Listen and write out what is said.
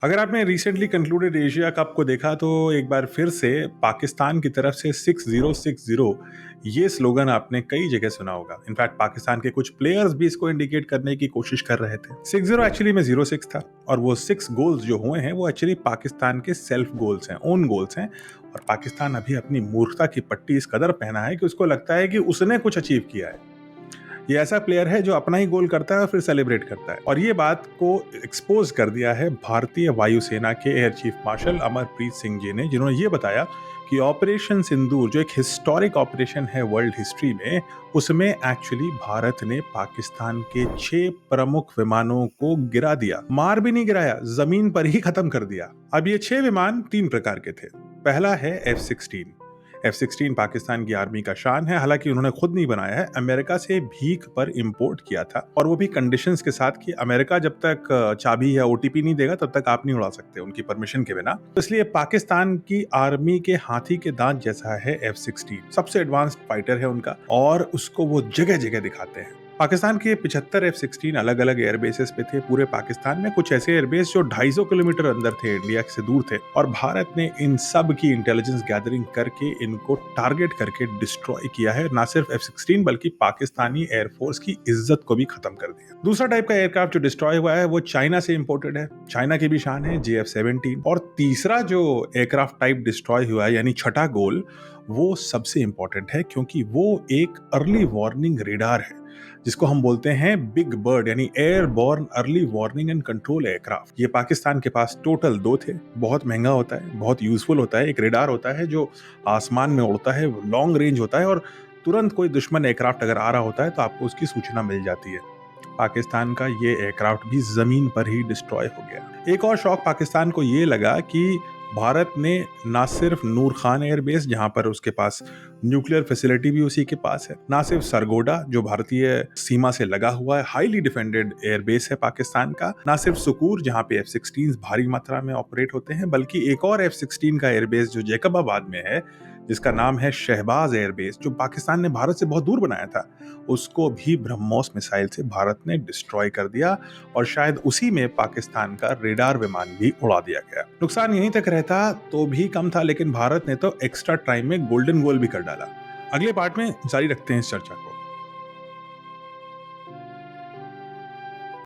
अगर आपने recently concluded Asia cup को देखा तो एक बार फिर से पाकिस्तान की तरफ से 6060 ये स्लोगन आपने कई जगह सुना होगा। इनफैक्ट पाकिस्तान के कुछ प्लेयर्स भी इसको इंडिकेट करने की कोशिश कर रहे थे। 60 एक्चुअली में 06 था और वो 6 गोल्स जो हुए हैं वो एक्चुअली पाकिस्तान के सेल्फ गोल्स हैं, ओन गोल्स हैं। और पाकिस्तान अभी अपनी मूर्खता की पट्टी इस कदर पहना है कि उसको लगता है कि उसने कुछ अचीव किया है। ये ऐसा प्लेयर है जो अपना ही गोल करता है और फिर सेलिब्रेट करता है। और ये बात को एक्सपोज कर दिया है भारतीय वायुसेना के air chief marshal Amarpreet Singh ji ने, जिन्होंने ये बताया कि ऑपरेशन सिंदूर जो एक हिस्टोरिक ऑपरेशन है वर्ल्ड हिस्ट्री में, उसमें एक्चुअली भारत ने पाकिस्तान के 6 प्रमुख विमानों को गिरा दिया। मार भी नहीं गिराया, जमीन पर ही खत्म कर दिया। अब ये 6 विमान 3 प्रकार के थे। पहला है F-16। F-16 पाकिस्तान की आर्मी का शान है। हालांकि उन्होंने खुद नहीं बनाया है, अमेरिका से भीख पर इंपोर्ट किया था, और वो भी कंडीशंस के साथ कि अमेरिका जब तक चाबी या ओटीपी नहीं देगा तब तक आप नहीं उड़ा सकते उनकी परमिशन के बिना। तो इसलिए पाकिस्तान की आर्मी के हाथी के दांत जैसा है F-16। सबसे एडवांस्ड फाइटर है उनका और उसको वो जगह जगह दिखाते हैं। पाकिस्तान के 75 F-16 अलग अलग एयरबेसेस पे थे पूरे पाकिस्तान में। कुछ ऐसे एयरबेस जो 250 किलोमीटर अंदर थे, इंडिया से दूर थे, और भारत ने इन सब की इंटेलिजेंस गैदरिंग करके इनको टारगेट करके डिस्ट्रॉय किया है। ना सिर्फ F-16 बल्कि पाकिस्तानी एयरफोर्स की इज्जत को भी खत्म कर दिया। दूसरा टाइप का एयरक्राफ्ट जो डिस्ट्रॉय हुआ है वो चाइना से इंपोर्टेड है। चाइना की भी शान है JF-17। और तीसरा जो एयरक्राफ्ट टाइप डिस्ट्रॉय हुआ है, यानी छठा गोल, वो सबसे इंपॉर्टेंट है क्योंकि वो एक अर्ली वार्निंग रेडार है, जिसको हम बोलते हैं बिग बर्ड, यानी airborne early warning and control aircraft. ये पाकिस्तान के पास टोटल 2 थे। बहुत महंगा होता है, बहुत यूजफुल होता है। एक रेडार होता है जो आसमान में उड़ता है, लॉन्ग रेंज होता है, और तुरंत कोई दुश्मन एयरक्राफ्ट अगर आ रहा होता है तो आपको उसकी सूचना मिल जाती है। पाकिस्तान का ये एयरक्राफ्ट भी जमीन पर ही डिस्ट्रॉय हो गया। एक और शौक पाकिस्तान को ये लगा कि भारत ने ना सिर्फ नूर खान एयरबेस, जहां पर उसके पास न्यूक्लियर फैसिलिटी भी उसी के पास है, ना सिर्फ सरगोडा जो भारतीय सीमा से लगा हुआ है, हाईली डिफेंडेड एयरबेस है पाकिस्तान का, ना सिर्फ सुकूर जहां पे F-16 भारी मात्रा में ऑपरेट होते हैं, बल्कि एक और F-16 का एयरबेस जो जैकबाबाद में है, जिसका नाम है शहबाज एयरबेस, जो पाकिस्तान ने भारत से बहुत दूर बनाया था, उसको भी ब्रह्मोस मिसाइल से भारत ने डिस्ट्रॉय कर दिया। और शायद उसी में पाकिस्तान का रेडार विमान भी उड़ा दिया गया। नुकसान यहीं तक रहता तो भी कम था, लेकिन भारत ने तो एक्स्ट्रा टाइम में गोल्डन गोल भी कर डाला। अगले पार्ट में जारी रखते हैं इस चर्चा को।